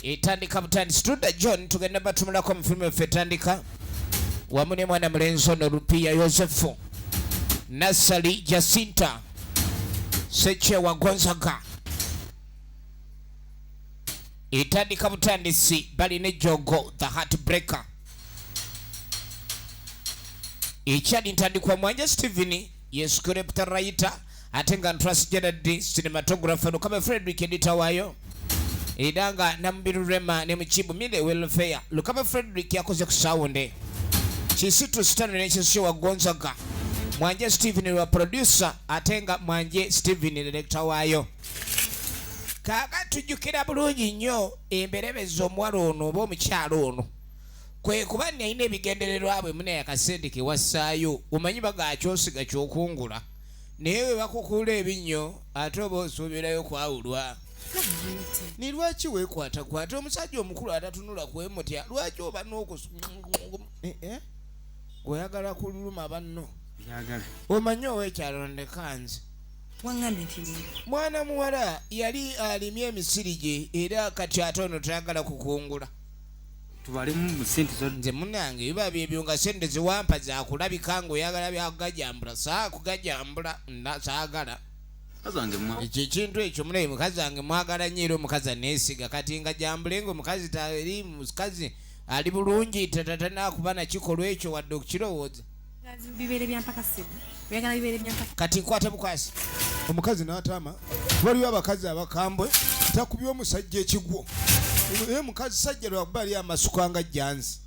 etandika butandisi tudda John tugenda batumulako mu firimu effe etandika wamu ne mwana mulenzi ono Rupiya Yosefu Nassali Jacinta Sekyewa Gonzaga etandika butandisi balina Jogo the Heartbreaker ekyali ntandikwa Mwanja Steven ye script writer ate nga Trust Gerard cinematographer Lukaba Frederick editor wayo edanga Nambiru Rema ne Mukibu Mile Welfare Lukaba Frederick yakoze ku sound Kisitu Stan ne Sekyewa Gonzaga Mwanje Steven wa producer atenga Mwanje Steven director wayo kaka tujukira bulungi nnyo emberebezo omwala ono oba omukyalo ono kwe kuba nalina ebigendererwa bwe muna yakasente ke wassaayo omanyi bagakyosiga kyokungula naye we bakukula ebinnyo ate oba osuubirayo kwawulwa ni lwaki weekwatakwata omusajja omukulu atatunula kwemutya lwaki oba oyagala kululuma banno omanyi oweekyalo ndekanze mwana muwala yali alimye emisiri gye era kati ate ono tayagala kukungula nze munange biba byebyo nga sente ziwampa zakulabika ngaoyagala byakugajambula saakugajambula saagala ekyo ekintu ekyo mulayi mukazi wange mwagala nnyo era omukazi aneesiga kati nga jambule nga omukazi tali mukazi ali bulungi tatanakuba nakikolwa ekyo wadde okukirowooza kati nkwate bukwasi omukazi n'atama waliwo abakazi abakambwe takubye omusajja ekigwo ye mukazi sajja lwakuba ali amasuku anga jjanzi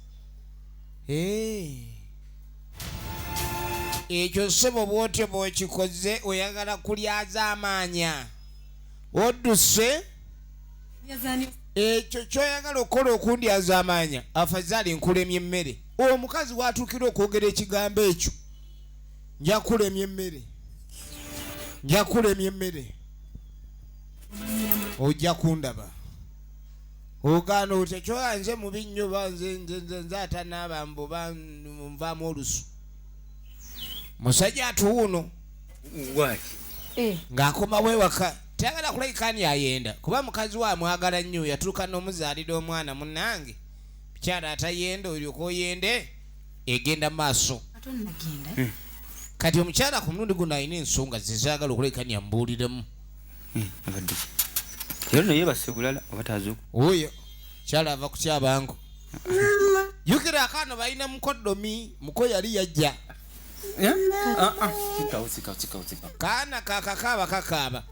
ekyo ssebo bwotyo bwekikoze oyagala kulyaza amaanya odduse ekyo kyoyagala okukola okundyaza amaanya afazaali nkulemye emmere omukazi watuukira okwogera ekigambo ekyo njakulemye emmere ojja kundaba ogaana otekyola nze mubi nnyo nze atanaaba mbuba nvaamu olusu musajja atuwuno ng'akomawo ewaka tayagala kulabikani ayenda kuba mukazi wa mwagala nnyo yatuuka n'omuzaalira omwana munnange mukyala atayenda olyoka oyende egenda maaso kati omukyala ku mulundi guno alina ensonga zezagala okulabikani ambuuliremu oyo kyala ava kukyabango yukira akaano balina mukodomi muko yali yajja kaana kakakaaba kakaaba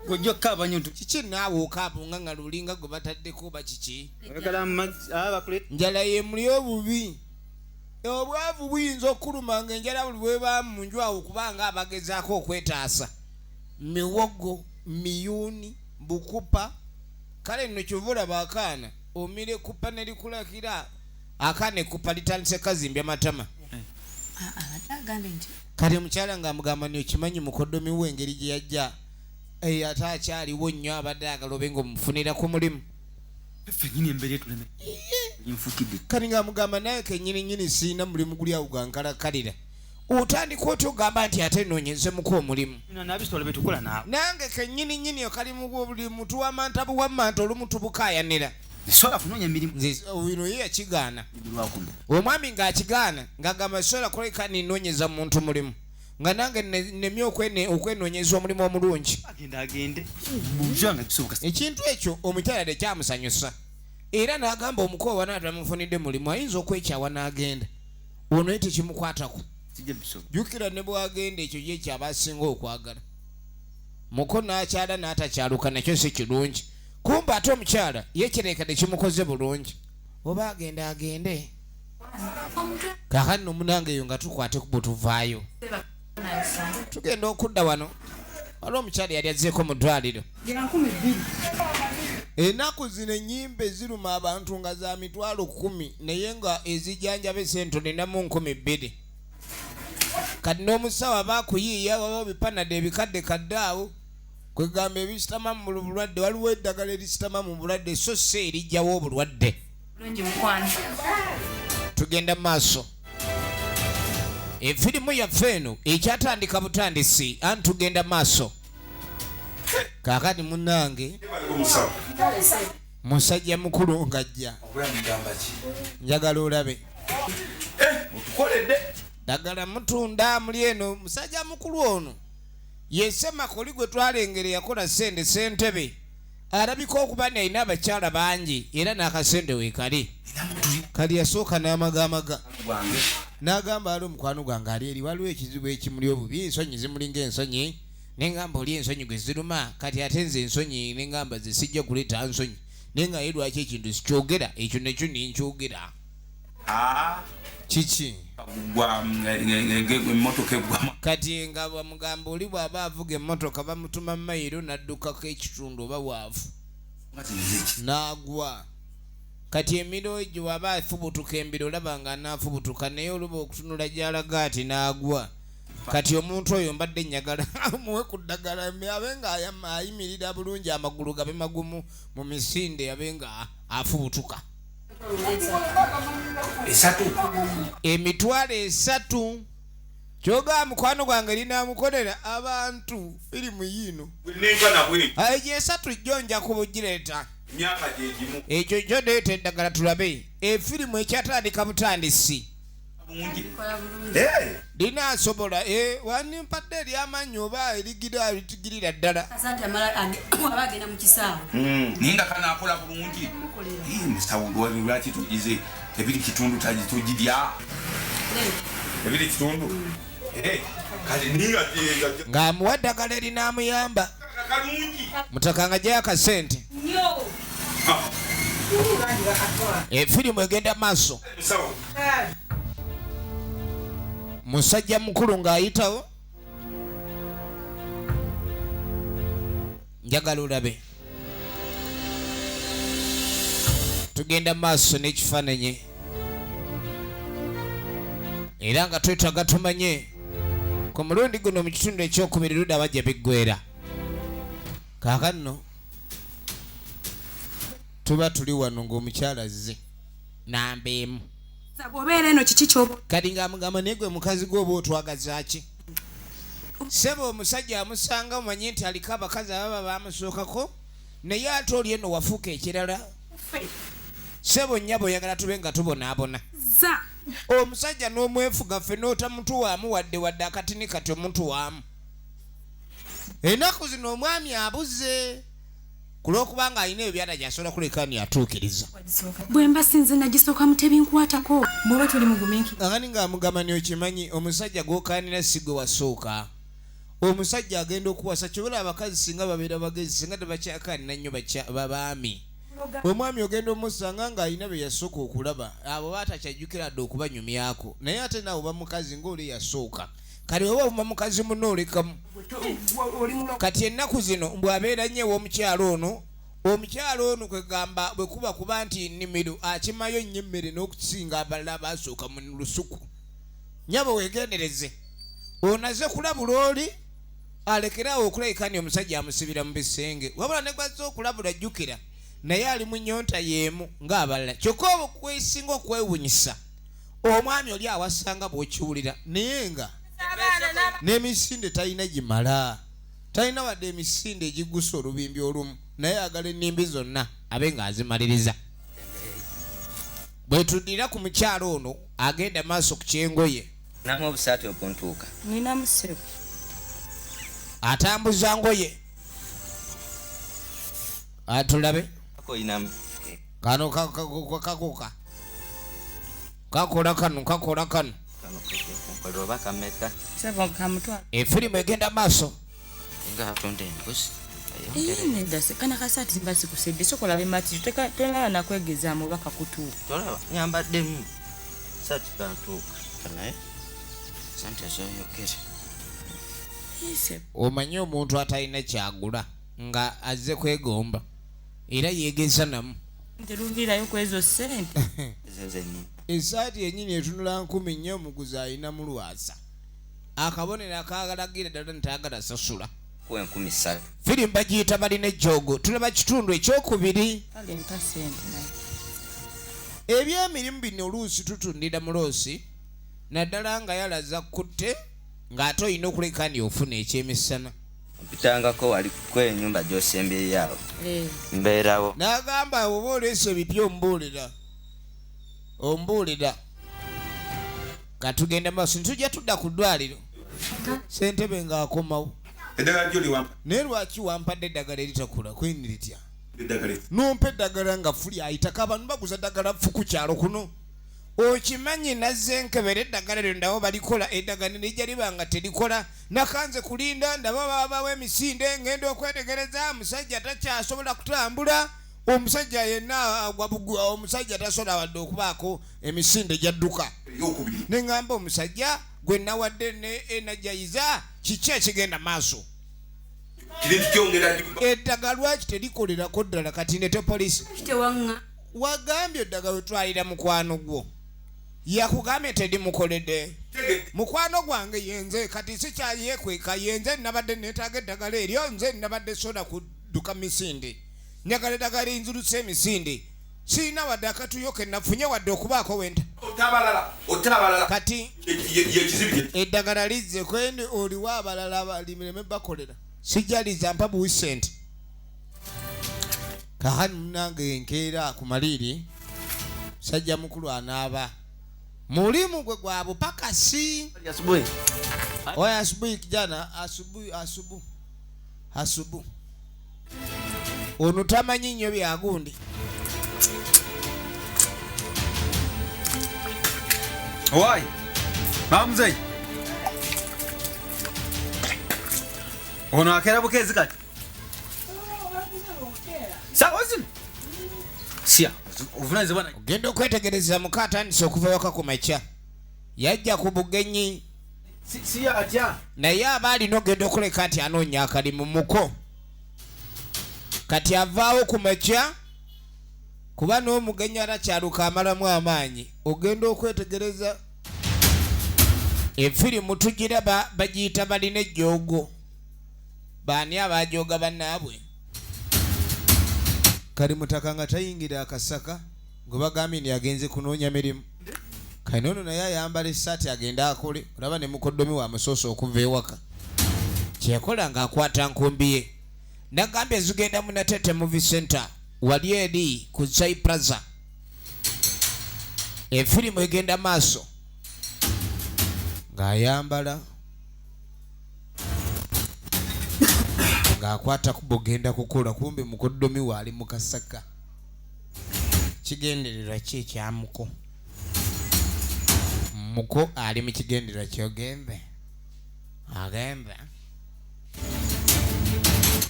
kiki naawe okaabunga nga lulinga gwe bataddeko oba kiki njala yemuli obubi obwavu buyinza okuluma nga enjala buli bweba mu nju awo kubanga abagezaako okwetaasa miwogo miyuuni bukupa kale nno kyovula bakaana omire kupa nelikulakira akaana ekupa litandise kazimbya matama kale mukyala nga amugamba ni okimanyi mukodomi we engeri gye yajja ate akyaliwo nnyo abadde agala obe nga omufunira ku mulimu kati nga amugamba naye kenyininyini siina mulimu guli awo gwankalakalira otandika otya ogamba nti ate noonyezemu omulimu nange kenyininyini okalimu gwobulimu tuwamanta buwamanta olumu tubukayanira bino ye yakigaana omwami ng'akigaana ng'agamba sola kuleka ninoonyeza muntu mulimu nga nange nemye okwenoonyeza omulimu omulungi ekintu ekyo omukyala tekyamusanyusa era n'agamba omukoowa naatamufunidde mulimu ayinza okwekyawa n'agenda ono ye tekimukwatako jjukira ne bwagenda ekyo ye kyaba asinga okwagala muko n'akyala n'atakyaluka nakyo si kirungi kumba ate omukyala yekireeka tekimukoze bulungi oba agende kakati nomunange eyo nga tukwate ku bwetuvaayo tugenda okudda wano waliwo omukyala yali azzeeko mu ddwaliro ennaku zino ennyimba eziruma abantu nga za mitwalo 10 naye nga ezijanjaba sentoninamu 200 kati n'omusawo abakuyiiya waba bipanade ebikadde kadde awo kwegamba ebisitama mu bulwadde waliwo eddagala erisitama mu bulwadde so si erijjawo obulwadde tugenda maaso efirimu yaffe eno ekyatandika butandisi anti tugenda maaso kakati munnange musajja mukulu ngajja njagala olabe ddagala mutunda muli eno musajja mukulu ono yesema koli gwe twalengere yakola sentebe alabika okuba nalina abakyala bangi era n'akasente weekali kali yasooka n'amagamaga n'agamba ali omukwano gwange ali eri waliwo ekizibu ekimuli obubi ensonyi zimuli ng'ensonyi nengamba oli ensonyi gwe ziruma kati ate nze ensonyi nengamba ze sijja kuleeta nsonyi naye nga ye lwaki ekintu sikyogera ekyo nekyo ninkyogera kiki kati nga bamugamba oli bw'aba avuga emmotoka bamutuma mayiro n'addukako ekitundu oba waavu n'agwa kati emiro egyo waba afubutuka embiro olaba nga anaafubutuka naye oluba okutunula gy'alaga ati n'agwa kati omuntu oyo mbadde njagala muwe ku ddagala abe nga ayimirira bulungi amagulu gabe magumu mu misinde abe nga afubutuka emitwalo 3 kyogaa mukwano gwange linaamukolera abantu firimu yiino egyo 3 jjo nja kubugireeta ekyo jjo ndeeta eddagala tulabe efirimu ekyatandika butandisi linaasobola wanimpadde ery'amanyi oba eritigirira ddala ninga kanaakola bulungi musawo lwaki tugize ebiri kitundu tugirya ebiri kitundu kale ninga ng'amuwa ddagala erinaamuyamba mutakanga gyayo akasente efirimu egenda maaso musajja mukulu ng'ayitawo njagala olabe tugenda maaso n'ekifaananyi era nga twetaaga tumanye ku mulundi guno mu kitundu ekyokubiri ludda bajja biggwera kaakano tuba tuli wano ng'omukyala azze namba emu bw'obeera eno kiki ky'oba kati ng'amugamba naye gwe mukazi gwe oba otwagaza ki seba omusajja amusanga mumanyi nti aliko abakazi ababa bamusookako naye ate oli eno wafuuka ekirala seba onnyaba oyagala tube nga tubonaabona omusajja n'omwefuga ffe n'otamutuwaamu wadde akatini kati omutuwaamu ennaku zino omwami abuze kulwokubanga alina ebyo byata gyasobola kulekani atuukiriza bwe mba sinze nagisooka mutebi nkwatako bw'oba tuli muguminki agani ng'amugamba niokimanyi omusajja gw'okaanira si gwe wasooka omusajja agenda okuwasa kyobola abakazi singa babeera bagezi singa tebakyakaanira nnyo babaami omwami ogenda omusanga ng'alina bye yasooka okulaba abo baatakyajjukira dde okubanyumyako naye ate naawe oba mukazi ng'oli yasooka kati oba oba mukazi muno olekamu kati ennaku zino bw'abeera nnyo omukyalo ono kwegamba bwe kuba nti nnimiro akimayo nnyo emmere n'okusinga abalala abasooka mu lusuku nyabo weegendereze onaze kulabula oli alekeraawo okulabikani omusajja amusibira mu bisenge wabula ne gwazze okulabula jjukira naye ali mu nnyonta y'emu ng'abalala kyokka oba kwesinga okwewunyisa omwami oli awasanga bw'okiwulira naye nga n'emisinde talina gimala talina wadde emisinde egiggusa olubimbi olumu naye agala ennimbi zonna abe ng'azimaliriza bwe tuddira ku mukyalo ono agenda maaso ku kyengoye namu obusaati okuntuuka nina musebo atambuza ngoye atulabe kano kakuka kakola kano oba kameka sebo kamutwa efirimu egenda maaso nga atonda embuzi nedase kana kasaati mbasikusedde sokola bemati tolaba nakwegezaamu oba kakutuuka tolaba nyambaddemu saati kantuuka kanaye sente zoyogere omanyi omuntu atalina kyagula nga azze kwegomba era yeegeza namu teruvirayo ku ezo ssente esaati yennyini etunula 10 omuguzi alina mu lwasa akabonero akagalagira ddala ntayagala sasula kuwa 13 firimu bagiyita balina ejjoogo tulaba kitundu ekyokubiri ebyemirimu bino oluusi tutundira mu loosi naddala nga yalaza kutte ng'ate olina okulekani ofuna ekyemisana mpitangako wali kwenyumba gyosembye yawo mbeerawo n'agamba oba oleese ebipya ombuulira katugenda maaso ntujja tudda ku ddwaliro Ssentebe ng'akomawo eddagala lyo liwampa naye lwaki wampadde eddagala eritakula kwini litya eddagala nompa eddagala nga fuli ayitaka abantu baguza ddagala fu ku kyalo kuno okimanyi nazze nkebera eddagala lyo ndabo balikola eddagala lijja liba nga terikola nakanze kulinda ndaba babawo emisinde ngenda okwetegereza omusajja takyasobola kutambula omusajja yenna agwabugwa omusajja tasobola wadde okubaako emisinde gyadduka neŋŋamba omusajja gwe nawadde ne enajayiza kiki ekigenda maaso eddagala lwaki terikolerako ddala kati nete polisi wagambye eddagala wetwalira mukwano gwo yakugambye terimukoledde mukwano gwange yenze kati sikyayekweka yenze nabadde neetaaga eddagala eryo nze nabadde soda kudduka misinde njagala eddagala inziruse emisinde siina wadde akatuyo ke nafunye wadde okubaako wenta kati eddagala lizze kwendi oliwo abalala balimireme bakolera sijja liza mpa buwisente kahani munange enkeera ku maliiri sajja mukulu anaaba mulimu gwe gwa bupakasi oya asubuhi kijana asubu ono tamanyi nnyo byagundi Owai, mamuzei. Ono akera bukezi kati. Sawa zino. Sia, uvunaize bwana. Ogenda okwetegereza muka atandise okuva waka ku makya yajja ku bugenyi Sia atya. naye aba alina ogenda okuleka ati anoonya akalimu muko kati avaawo ku makya kuba n'omugenyi atakyaluka amalamu amaanyi ogenda okwetegereza efirimu tugiraba bagiyita balina ejjoogo baani abajooga bannaabwe kali mutaka nga tayingira akasaka gwe bagambye nti agenze kunoonya mirimu kali ono naye ayambala essaati agenda akole olaba ne mukoddomi wa musoosa okuva ewaka kyeyakola ng'akwata nkumbi ye nagambye zigenda mu Natete Movie Center wali eri ku Zai Plaza efirimu egenda maaso ng'ayambala ng'akwata kubo genda kukola kumbe mukoddomi waali mu kasaka kigendererwa ki ekyamuko muko ali mu kigendererwa kyogembe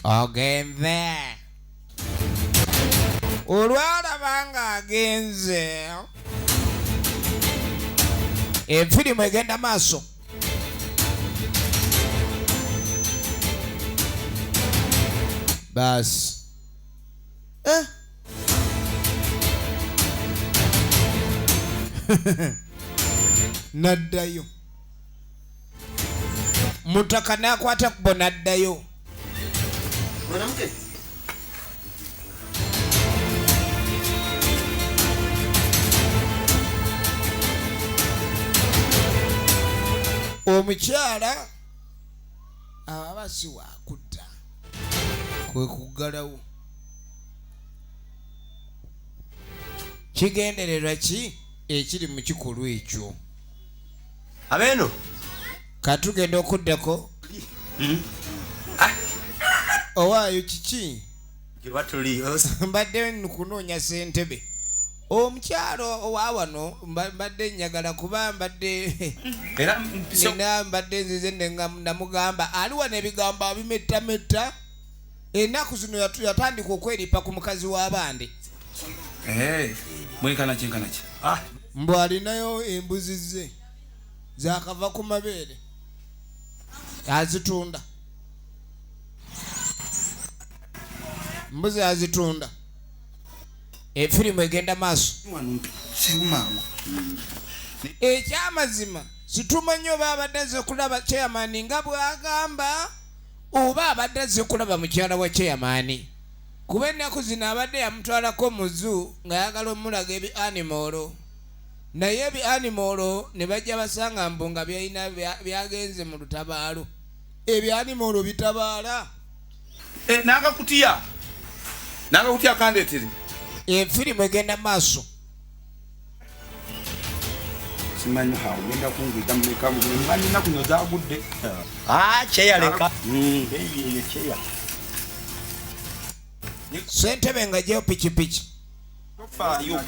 ogembe olwalaba nga agenze efirimu egenda maaso basi naddayo mutaka nakwata kubo naddayo Mwanamke. omukyala aba si wakutta kwe kuggalawo kigendererwa ki ekiri mu kikolwa ekyo Abeno. katugenda okuddako owaayo kiki Kibatuli. mbadde nukunoonya ssentebe omukyalo owa wano mbadde njagala kuba mbadde era nina mbadde nzize namugamba ali wano ebigambo abimettametta ennaku zino yatandika okweripa ku mukazi w'abandi mwenkana ki mbu alinayo embuzi ze zakava ku mabeere azitunda mbuzi azitunda efirimu egenda maaso ekyamazima situmanyi oba abadde aze kulaba chairman nga bwagamba oba abadde aze kulaba mukyala wa chairman kuba ennaku zino abadde yamutwalako muzu nga yagala omulaga ebi animolo naye ebi animolo ne bajja basanga mbu nga byalina byagenze mu lutabaalo ebyanimolo bitabaala Nakakutiya kandeetere. Enfirimu egenda maaso. Simanyi hawo ngenda kungwita mmeka mmanyi naku nyo zaagudde. Kyeyaleka. Eyo kyeya. Ssentebe nga gyeyo pikipiki. Tofaayo.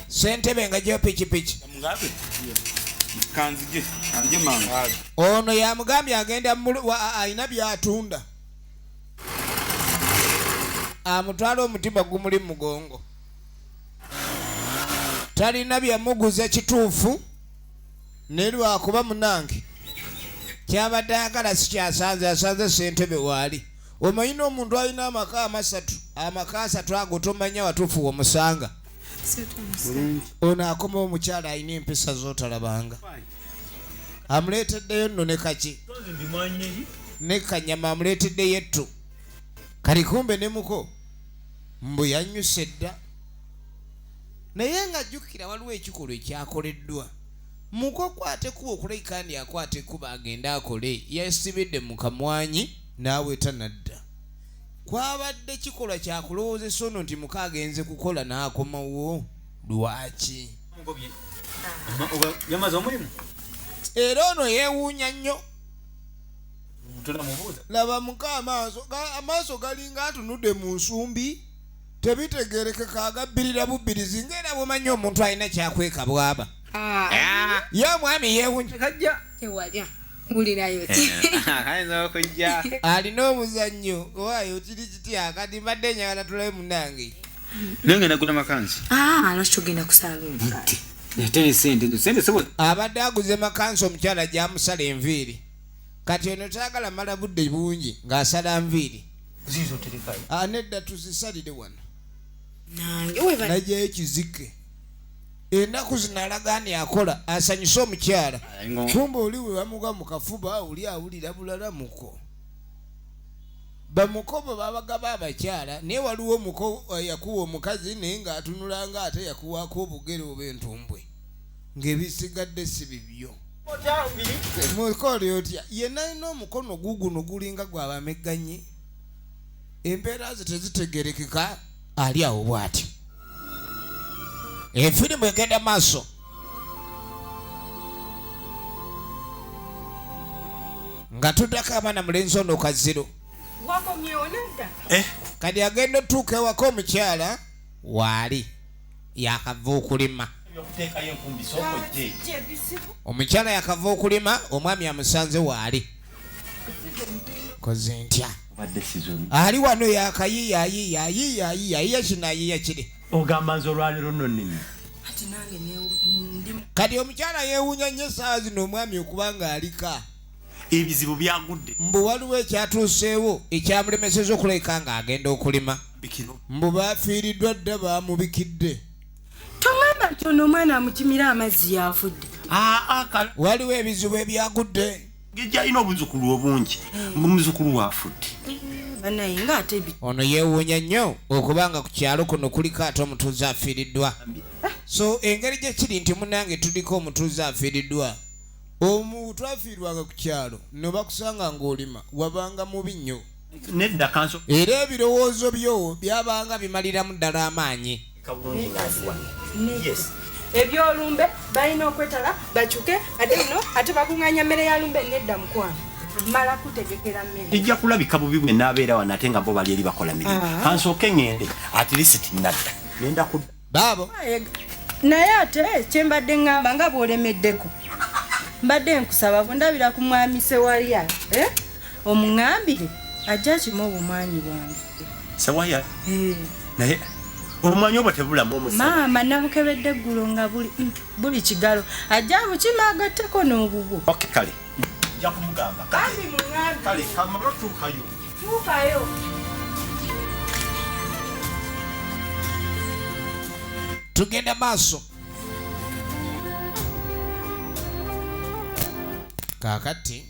Ssentebe nga gyeyo pikipiki. Kanzige manga. Ono yamugambye agenda alina byatunda. Amutwala omutima gumuli mugongo. Talina byamuguza kituufu ne lwakuba munange kyabadde ayagala sikyasanze asanze ssentebe waali. Omanyi n'omuntu alina amaka asatu ago tomanya watuufu womusanga. Ono akomawo omukyala alina empisa z'otalabanga. Amuleeteddeyo nno ne kaki ne kanyama amuleeteddeyo ettu. Kali kumbe ne muko mbu yannyuse dda. Naye ng'ajjukira waliwo ekikolwa ekyakoleddwa. Muko kwate kuba okulekandi akwate kuba agenda akole yasibidde mu kamwanyi n'aweeta nadda. Kwabadde kikolwa kyakulowoozesa ono nti muka agenze kukola n'akomawo. Lwaki? Yamaze omulimu? Era ono yeewuunya nnyo. Laba muka amaaso galinga atunudde mu nsumbi. Tebitegerekeka agabbirira bubbirizi ng'era bumanyi omuntu alina kyakweka bwaba. Ye omwami yeewuunya. Kajja. Tewalya. Wulirayo. Kayinza okujja. Alina omuzannyo waayo kiri kitya kati mbadde njagala tulabe munnange. Nenge nagula makansi. Lwaki togenda ku saloon? Yateri sente sebo. Abadde aguze makansi omukyala gy'amusala enviiri. Kati ono taagala mala budde bungi ng'asala nviiri. Zizo terekayo. Nedda tuzisalire wano. Nange weba. Najjayo ekizike. Ennaku zino alagaani akola asanyuse omukyala. Kumbe oli we bamuga mu kafuba oli awulira bulala muko. Bamuko bwe babagaba abakyala naye waliwo muko yakuwa omukazi naye ng'atunulanga ate yakuwaako obugere oba entumbwe. Ng'ebisigadde si bibyo. Mukole otya yenna alina omukono guguno gulinga gw'abamegganye. Empeera ze tezitegerekeka ali awo bw'atyo. Enfirimu egenda maaso. Nga tuddako abaana mulenzi ono kaziro. Wakomyewo nedda. Kati agenda otuuka ewaka omukyala waali yakava okulima. Omukyala yakava okulima omwami amusanze waali. Koze ntya. Ali wano yakayiya kino ayiya kiri. Ogamba nze olwaliro nno nnimi. Ati nange ndi Kati omukyala yeewuunya nnyo essaawa zino omwami okubanga alika. Ebizibu byagudde. Mbu waliwo ekyatuuseewo ekyamulemeseza okuleka ng'agenda okulima. Mbu baafiiriddwa dda baamubikidde. Tongamba nti ono omwana amukimira amazzi yafudde. Waliwo ebizibu ebyagudde. Gijja alina obuzukulu obungi. Omuzukulu wafudde. Banaye ng'ate ebi. Ono yeewuunya nnyo okubanga ku kyalo kuno kuliko ate omutuuze afiiriddwa. So engeri gye kiri nti munnange tuliko omutuuze afiiriddwa. Omuntu afiirwanga ku kyalo ne bakusanga ng'olima wabanga mubi nnyo. Nedda kanso. Era ebirowoozo byo byabanga bimaliramu ddala amaanyi. Yes. Ebyolumbe balina okwetala bakyuke ate nno ate bakuŋŋaanya mmere ya lumbe nedda mukwano. Mala kutegekera mmere. Ijja kulabika bubi bwe n'abeera wano ate nga bo bali eri bakola mirimu. Kansooke ngende at least nadda. Nenda kudda. Baabo. Naye ate kyembadde ŋŋamba nga bw'olemeddeko. Mbadde nkusaba bw'ondabira ku mwami Sewalya omuŋŋambire ajja kima obumwanyi bwange. Sewalya? Naye omwanyi obwo tebulamu omusa. Maama nabukebedde eggulo nga buli kigalo ajja bukima agatteko n'obubwo. Okay, kale nja kumugamba. Kandi muŋŋambi. Kale kamaro tuukayo. Tuukayo. Tugenda maaso. Kaakati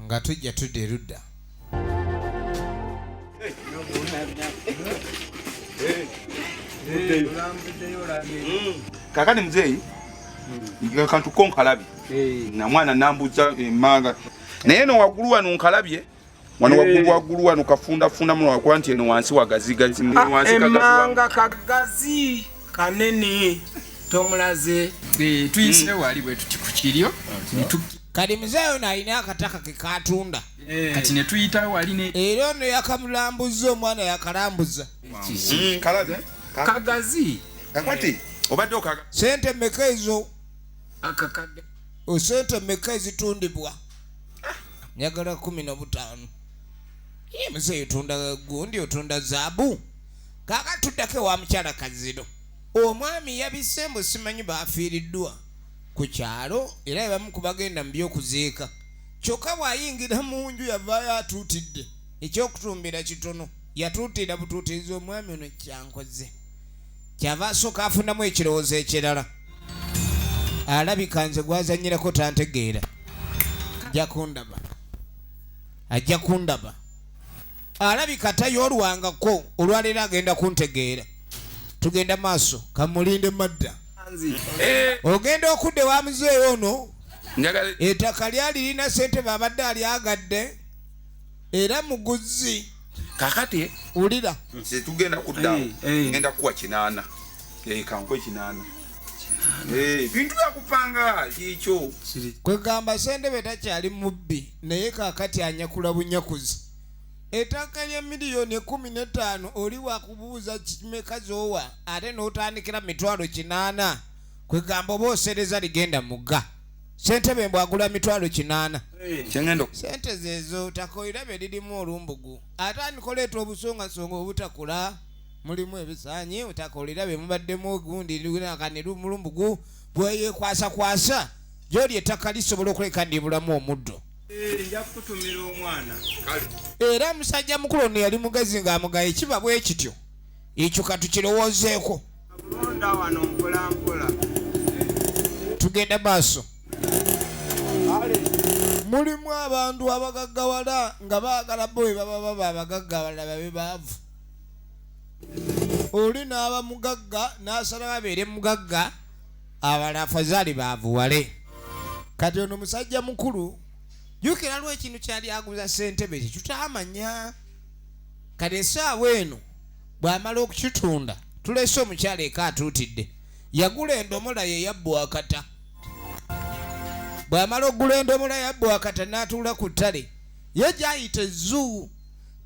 nga tujja tudda erudda. Kakati mzeyi kantu ko nkalabye na mwana nambuza emanga naye no waggulu wano nkalabye wano waggulu wano kafunda muno wakuba nti eno wansi wagazigazi emanga kagazi kanene tomulaze tuyise wali bwe tuti ku kiryo kati muzeeyo nalina akataka ke katunda kati ne tuyita wali ne era ono yakamulambuza omwana yakalambuza kalabye kagazi kakwati obadde okaga sente mmeka ezo akakade sente mmeka ezitundibwa njagala 15 muzeeyo tunda gundi otunda zaabu kakatuddako wa mukyala kazino omwami yabisembo simanyi baafiiriddwa ku kyalo era ebamu ku bagenda mu by'okuziika kyokka bw'ayingira mu nju yavaayo atuutidde ekyokutumbira kitono yatuutira butuutiriza omwami ono kyankoze kyava asooka afunamu ekirowoozo ekirala alabika nze gwazanyirako tantegeera ajja kundaba alabika tayoolwangako olwaleero agenda kuntegeera tugenda maaso kamulinde madda ogenda okudde wa muzeeyo ono ettaka lyali lirina sente babadde alyagadde era muguzi kakati ulira tugenda kuddawo ngenda kuwa 8 kankwe 8 bintu byakupanga kikyo kwegamba sente betakyali mubbi naye kakati anyakula bunyakuzi ettaka lya miliyoni 15 oli wakubuuza kimeka zoowa ate n'otandikira 800 kwegamba oba osereza ligenda mugga sente bembe agula 800 sente zezo takoira be lirimu olumbugu ate anikoleeta obusongasonga obutakula mulimu ebisaanyi utakolera be mubaddemu ogundi linakanira mulumbugu bweyekwasa gyoli ettaka lisobola okuleka ndibulamu omuddo njakutumira omwana era musajja mukulu ono yali mugezi ng'amugaye kiba bwe kityo ekyo katukirowoozeeko londa wano mpolampola tugenda maaso mulimu abantu abagaggawala nga baagala bo bwe baba abagaggawala babe baavu oli n'aba mugagga n'asala babeere mugagga abalala afazaali baavuwale kati ono musajja mukulu jukira lwe ekintu kyali aguza ssentebe tekitutamanya kati essaawa eno bw'amala okukitunda tulese omukyala eka atuutidde yagula endomola ye yabbwakata bw'amala okugula endomola yabbwakata n'atuula ku ttale ye gyayita ezzuu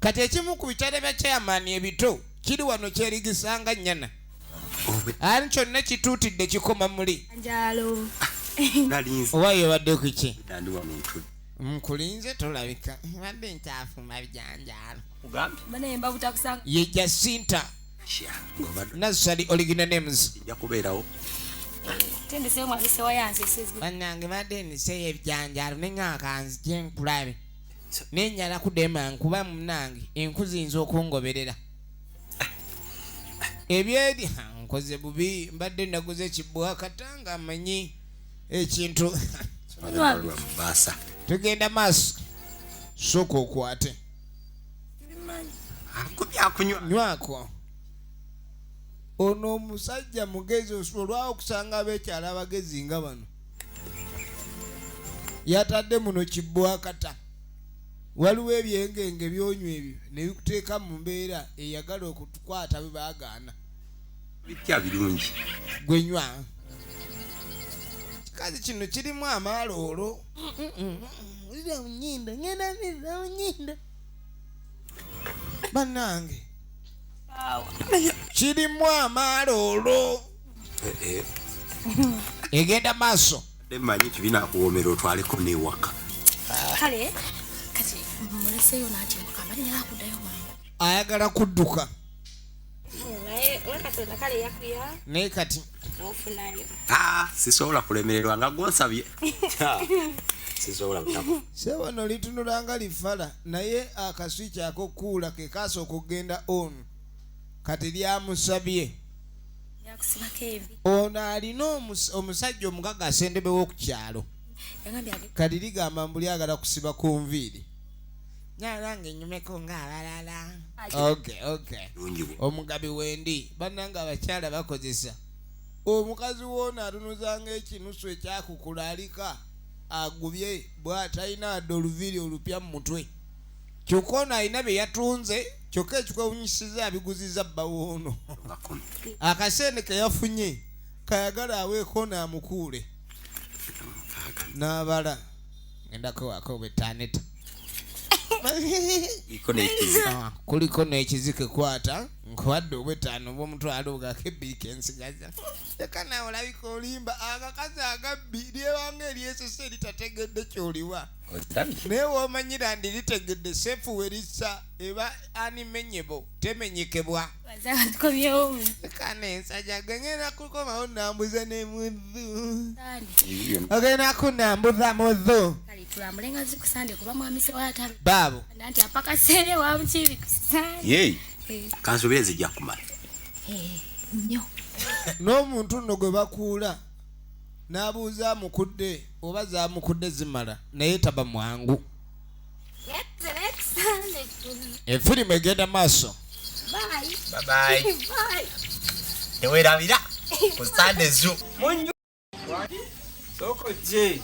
kati ekimu ku bitale bya chairmaani ebito kiri wano kyerigisanga nnyana ani kyonna kituutidde kikoma muli njalo oba yobadde ku ki nkulinze tolabika badde nkyafuma bijanjaalo bane mbabuta kusanga ye Jacinta Nasali original names njakubeerawo tende se mwa bise wayanse sezwe bannange badde niseye ebijanjaalo nengakanzi kyenkulabe nenyala kudema nkuba munange enkuzi nzo okungoberera ebyedi nkoze bubi mbadde naguze kibwa katanga amanyi ekintu basa tugenda maaso soko okwate nywako ono omusajja mugezi olwawo okusanga abekyala abagezi nga bano yatadde muno kibbwakata waliwo ebyengenge byonywa ebyo ne bikuteeka mu mbeera eyagala okutukwata bwe baagaana bitya birungi gwenywa kikazi kino kirimu amaaloolo lira munyindo ngenda nira munyindo bannange kirimu amaaloolo egenda maaso mmanyi kibinakuwoomera otwaleko newaka kale kati muleseyo nati mukambali nyala kuddayo mangu ayagala kudduka naye wakatonda kale yakuya naye kati ofunayo sisobola kulemererwa nga gwonsabye sisobola butamu sewano litunula nga lifala naye akaswiki akokuula ke kasooka okugenda on kati lyamusabye yakusibako ebi ono alina omusajja omugagga asendebe w'okukyalo yangambye kati ligamba mbu lyagala kusiba ku nviiri nange enyumeko ng'abalala okay omugabi wendi bannanga abakyala bakozesa omukazi wona atunuzanga ekinusu ekyakukulalika agubye bw'atalina adde oluviri olupya mu mutwe kyokka ono alina bye yatunze kyokka ekikwewunyisiza abiguziza bbawo ono akasente ke yafunye kayagala aweeko naamukuule n'abala ngendako wako betaneta kuliko n'ekizike kwata nkuwadde obwetaano obw'omutwalo bwako ebbiri kensigaza teka nawe olabika olimba akakazi agabbi lyewanga eryesese eritategedde kyoliwa naye woomanyira ndi litegedde seefu we lissa eba animenyebo temenyekebwa kana ensajja gengenda kukomawo nambuza n'emuddu ogenda kunambuza muddu tulambulenga zikusande kuba mwamise watabe baabo nanti apakasere wa mchibi kusande ye kansobere zijja kumala nnyo n'omuntu nno gwe bakuula n'abuuza amukudde oba zaamukudde zimala naye taba mwangu efirimu egenda maaso tewerabira ku sande zo soko je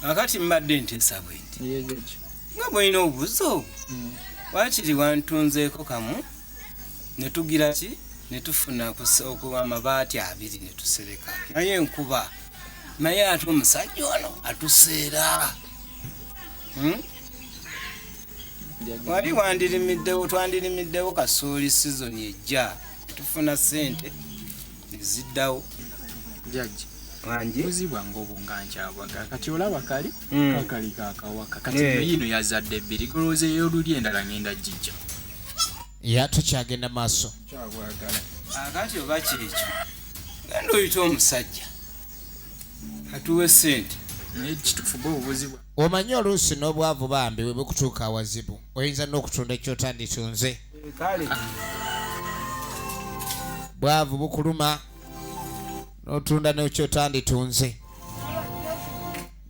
akati mbadde nteesa bwenti nga bwolina obuzo waakiri wantunzeeko kamu ne tugira ki ne tufuna okuwa amabaati 2 ne tusereka naye enkuba naye ate omusajja ono atuseera wali twandirimiddewo kasooli sizoni ejja tufuna sente eziddawo jajja wangi buzibwanga obungankyabwaga kati olaba kali kakali kakawaka kati yino yazadde 2 golooza ey'oluli endala ngenda jijja tukyagenda maaso kyabwagala akati oba kyekyo genda oyita omusajja atuwe sente naye kitufu bwe obuzibwa omanyi oluusi n'obwavu bambi we bukutuuka awazibu oyinza n'okutunda ekyotanditunze kale bwavu bukuluma n'otunda n'ekyotanditunze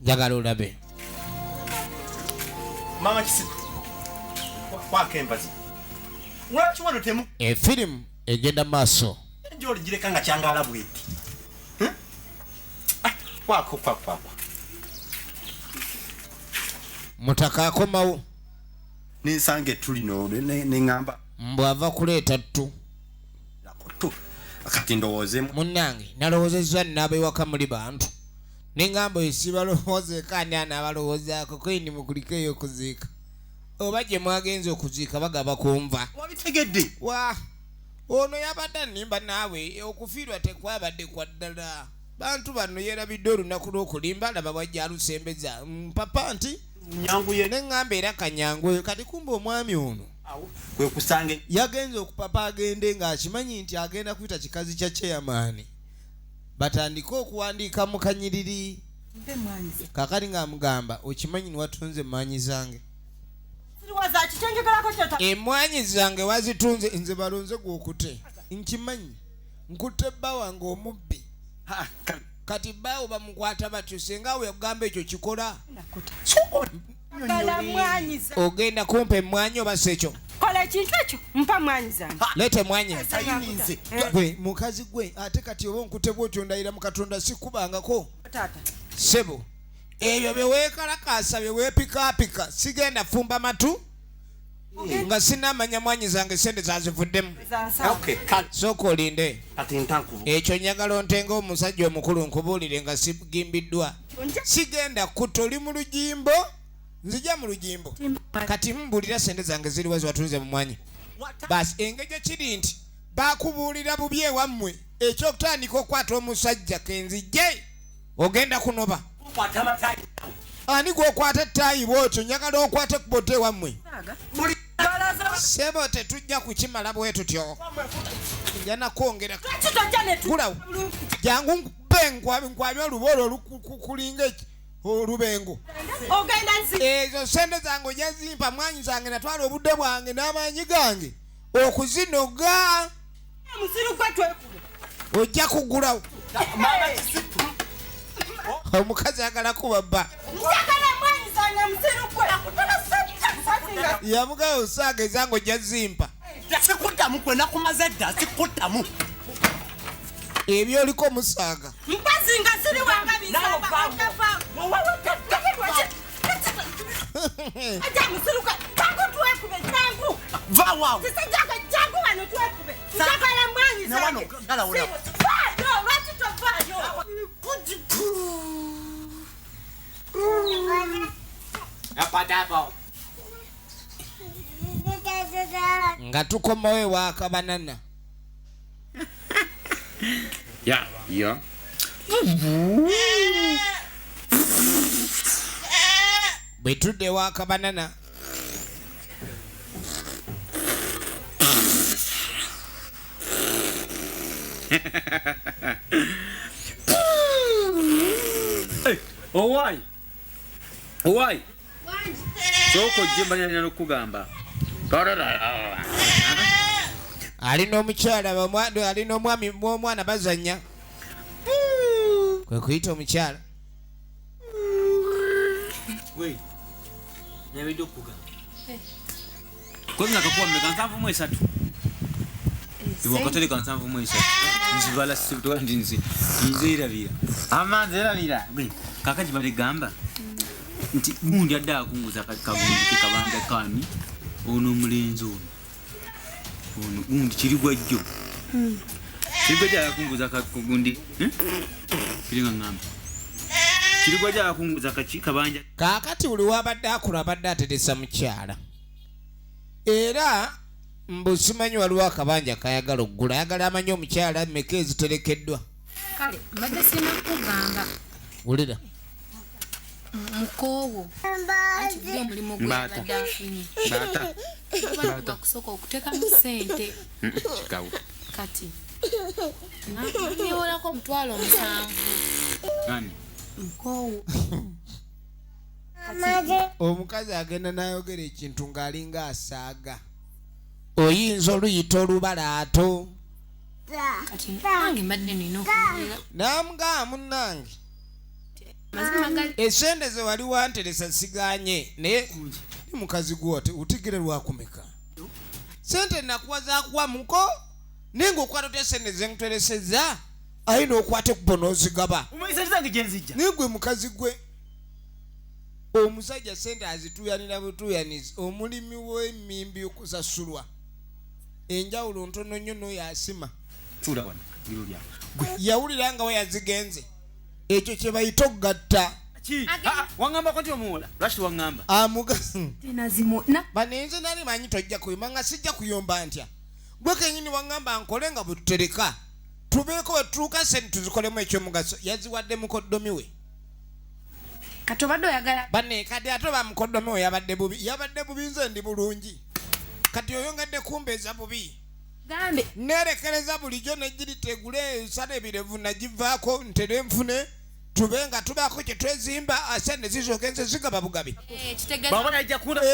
njagala olabe mama kisitu kwako empazi lwaki wano temu efirimu egenda maaso enjo oligireka nga kyangala bweti kwako mutaka akomawo ninsanga etulino neŋŋamba mbw'ava kuleeta ttu kati ndowoozemu munnange nalowoozezza nnaabewaka muli bantu neŋŋamba esibalowoozeeko ani anaabalowoozaako kwini mukuliko ey'okuziika oba gye mwagenza okuziika bagaba kunva wabitegedde wa ono yabadde annimba naawe okufiirwa tekwabadde kwa ddala bantu bano yeerabidde olunaku lw'okulimba laba bwajja alusembeza mpapa nti nyanguye neŋŋamba era kanyangu kati kumba omwami ono kwe kusange yagenza okupapa agende ng'akimanyi nti agenda kuyita kikazi kya chairman batandike okuwandiika mu kanyiriri kakali ng'amugamba okimanyi ni watunze emmanyi zange emwanyi zange wazitunze nze balonze gwokute nkimanyi nkutte bba wange omubbi kati bbawo bamukwata batyo senga we okugamba ekyo kikola ogenda kumpa emwanyi oba sekyo kola ekintu ekyo mpa mwanyi zange leeta emwanyi gwe mukazi gwe ate kati oba onkute bwotyo ndayira mu katonda sikubangako sebo ebyo byeweekalakaasa byeweepikaapika sigenda fumba matu nga sinamanya mwanyi zange sente zazivuddemu sooka olinde ekyo njagala ontenga omusajja omukulu nkubuulire nga sigimbiddwa sigenda kutoli mu lugimbo nzija mu lugimbo kati mbuulira sente zange ziriwa ziwatunze mu mwanyi basi engeri kiri nti bakubuulira bubi ewammwe ekyokutandika okwata omusajja kenzijje ogenda kunoba ani gwokwata ettaayi bwotyo njagala okwate kubote ewammwe sebo tetujja kukimala bwe tutyo nja nakwongera gulawo jangu nkwabye olubola olukulinga olubengo ezo sente zange ojja zimpa mwanyi zange natwala obudde bwange n'amaanyi gange okuzinoga ojja kugulawo omukazi agala kuba bba yamuga osaaga ezango jazimpa sikuddamu kwe nakumaze dda sikuddamu ebyoliko musaaga mpazi nga siri wanga bisaba ajamu siruka tangu tuwekube tangu vawa sisajaga jangu wano tuwekube sakala mwanyi na wano gala ula no watu tovayo apadapo nga tukomawe wakabanana ya bwe tudde wakabanana owaayi sooka ojje mbalirana n'okugamba alina omukyala alina omwami omwana bazanya kwe kuyita omukyala nyabidde okugamba kozi nakakuwa mmeka 73 iwakatereka 73 nzibala sitoka ndi nzirabira amanzi erabira kaka kibale gamba nti gundi adda akunguza kagundi kekabanga kani ono omulenzi ono gundi kiri gwajjo kiri gwajja akunguza kagundi kiringa ngamba kiri gwajja akunguza kabanja kaakati buli wabadde akula abadde ateresa mukyala era mbusimanyi waliwo akabanja kayagala okugula ayagala amanye omukyala mmeka eziterekeddwa kale mbadde sina kugamba wulira mukoowo anti buli omulimu gwabadde afunye bakusooka okuteekamu ssente kikawo kati nyewoolako 7,000 ani mukoowo omukazi agenda n'ayogera ekintu ng'alinga asaaga oyinza oluyita olubalaato kati nange mbadde nina okubeera namugaa munnange mazima gali esente ze wali wanteresa siganye naye ni mukazi gwote utigire lwakumeka sente nakuwa zakuwa muko ninga okwata otya sente zenkutereseza ayina okwate kubona ozigaba omuisalizange gyenzijja nigwe mukazi gwe omusajja sente azituyanira butuyanizi omulimi w'emmimbi okusasulwa enjawulo ntono nnyo n'oyo asima tula wano birulya yawulira nga we yazigenze ekyo kye bayita okugatta wangambako nti omuwola lwaki wangamba banenze nali manyi tojja kuyomba nga sijja kuyomba ntya gwe kenyini wangamba nkole nga bwe tutereka tubeeko we tutuuka sente tuzikolemu ekyomugaso yaziwadde mukoddomi we kati obadde oyagala banne kati ate oba mukoddomi we yabadde bubi nze ndi bulungi kati oyongadde kumbeeza bubi gambe nerekereza bulijjo negiri tegule ensala ebirevu nagivaako ntere nfune tube nga tubaako kye twezimba ase ne zizooka enze zigaba bugabi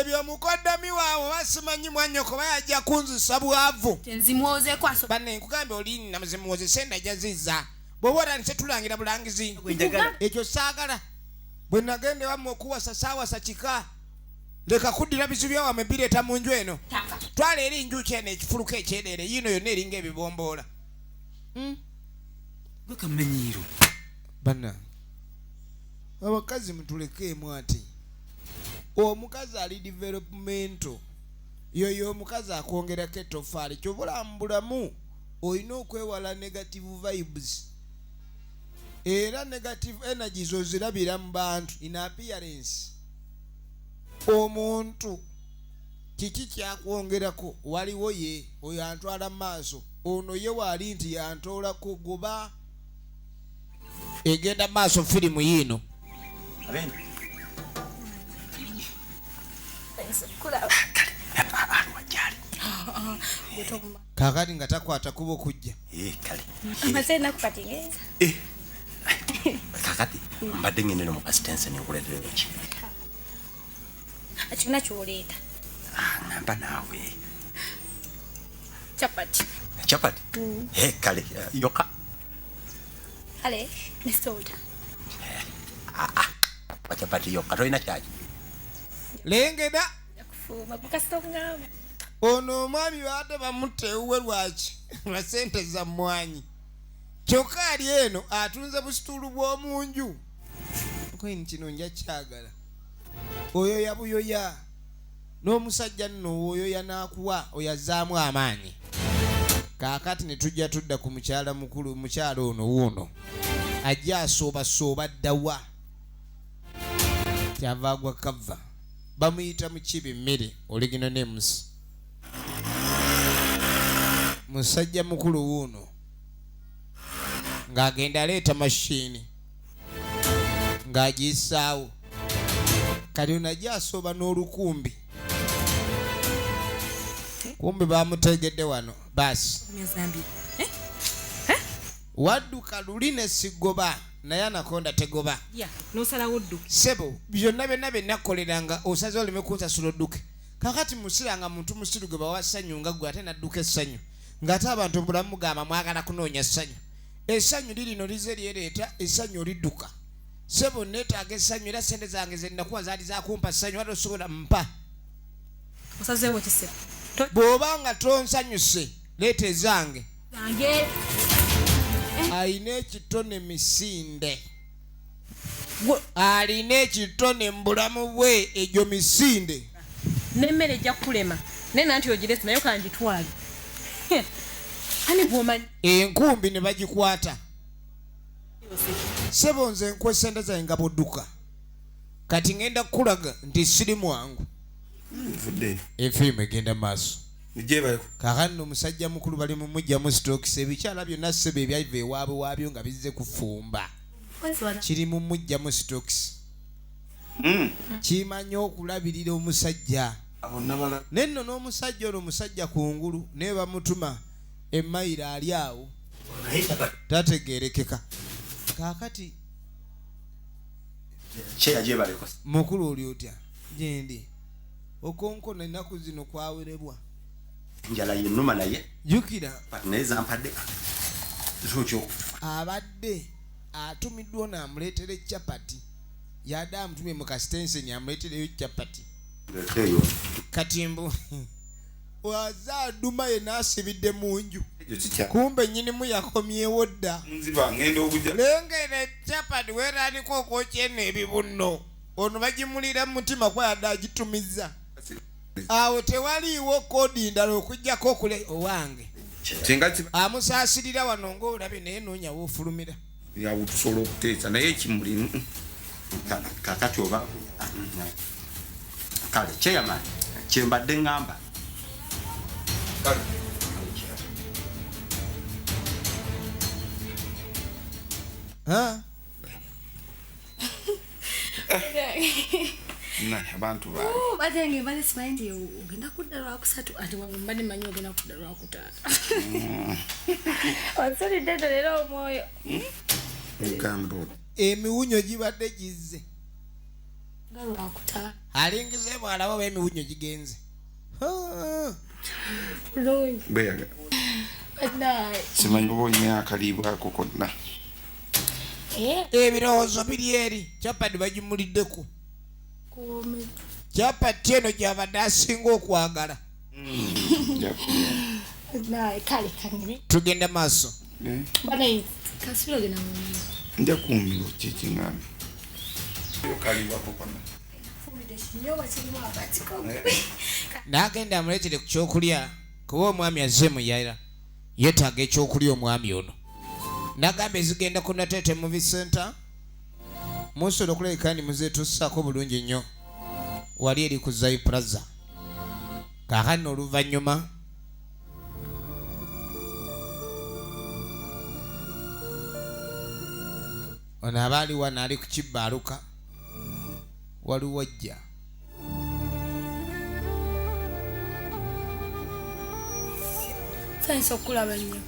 ebyo mukoddomi waawe basimanyi mwanyoko bayajja kunzisa bwavu tenzimwozeeko banne nkugambye oli namuzimuwoze senda jaziza bw'oba otandise tulangira bulangizi ekyo saagala bwe nagende wammwe okuwasa saawasa kika leka kuddira bizu byawamwe bireeta mu nju eno twala eri njuki eno ekifuluka ekyereere yino yonna eringa ebibomboola gwekamenyiiro banna abakazi mutulekeemu ati omukazi ali developmento yoyo omukazi akwongerako ettofaali kyobulamu bulamu olina okwewala negative vibes era negative energies ozirabira mu bantu in appearance omuntu kiki kyakwongerako waliwo ye oyo antwala mu maaso ono ye waali nti yantoolako goba egenda maaso firimu yiino kakati nga takwata kuba okujja kakati mbadde ngende mu kasitense nekuleetera eki ekina kyoleeta ngamba naawe chapati kale yoka kale ne soda chapati yoka tolina kyaki lengeda fuma kukasita okungamba ono omwami baate bamuteewe lwaki lwa sente za mmwanyi kyokka ali eno atunze busitulu bw'omunju kwini kino nja kyagala oyoya buyoya n'omusajja nno oyoya n'akuwa oyazaamu amaanyi kaakati ne tujja tudda ku mukyala mukulu mukyala ono wuuno ajja asoobasooba ddawa kyava agwa kava bamuyita mukibi mmere original names musajja mukulu wuuno ng'agenda aleeta mashini ng'agiyisaawo kati onajja asooba n'olukumbi kumbi bamutegedde wano basi wadduka luli ne sigoba naye anakonda tegoba sebo byonna byonna bye nakoleranga osaze oleme kunsasula odduke kakati musiranga muntu musiru gwe bawa ssanyu nga gwe ate nadduka essanyu ng'ate abantu bulamu mugamba mwagala kunoonya ssanyu essanyu lirino lize lyereeta essanyu olidduka sebo neetaaga essanyu era sente zange ze nnakuwa zaali zakumpa ssanyu ate osobola mpa osazeewo kisebo bw'obanga tonsanyuse leeta ezange alina ekitone misinde alina ekitone mu bulamu bwe egyo misinde n'emmere ejja kulema naye nanti ogiresi nayo kangitwale ani bw'omanyi enkumbi ne bagikwata sebo nze nkwa esente zange nga bw'odduka kati ngenda kukulaga nti siri mwangu efirimu egenda maaso kakati no omusajja mukulu bali mumugjamu sitokisi ebikyala byonna sebo ebyaiva ewaabwe waabyo nga bizze kufumba kiri mumugjamu sitokisi kimanyi okulabirira omusajja nenno n'omusajja ono omusajja kungulu naye bamutuma emmayiro ali awo tategerekeka kakati mukulu oli otya gyendi okonkona ennaku zino kwawerebwa njala yenuma naye jukira neza mpadde abadde atumiddwa n'amuleetera ekyapati yadde amutumye mu kasitenseni amuleetereyo kyapati katimbu wazaduma ye n'asibidde mu nju kumbe nnyinimu yakomyewo dda lengera ekyapati weeraaliko okwokyenna ebibunno ono bagimulira mu mutima kwayadde agitumiza awo tewaliiwo koodi ndala okugjako okule owange amusaasirira wano ng'olabye naye noonyawo ofulumira yawutusobola okuteesa naye ekimuli kakati oba kale kyeyamani kyembadde ŋŋamba abantu batange mbadde simanyi nti ogenda kudda lwakusatu ate mbadde manyi ogenda kudda lwakutaata onsolidde tolera omwoyo emiwunyo gibadde gizze nga lwakutaata alingize bwalaba oba emiwunyo gigenze bulungi simanyi oba olina akaliibwako konna ebirowoozo biri eri kyapati bagimuliddeko kyapati eno gyabadde asinga okwagala tugenda maaso nja kuwumira kyekiŋŋambi okaliibwako konna n'agenda amuleetere ku kyokulya kuba omwami azze muyayira yeetaaga ekyokulya omwami ono n'agamba ezigenda ku Nateete Movie Center musobola okulabika ndi muzeetussaako bulungi nnyo wali eri ku Zai Plaza kaakati n'oluvannyuma ono aba ali wano ali ku kibbaaluka waliwo ajja sayinza okulaba nnyo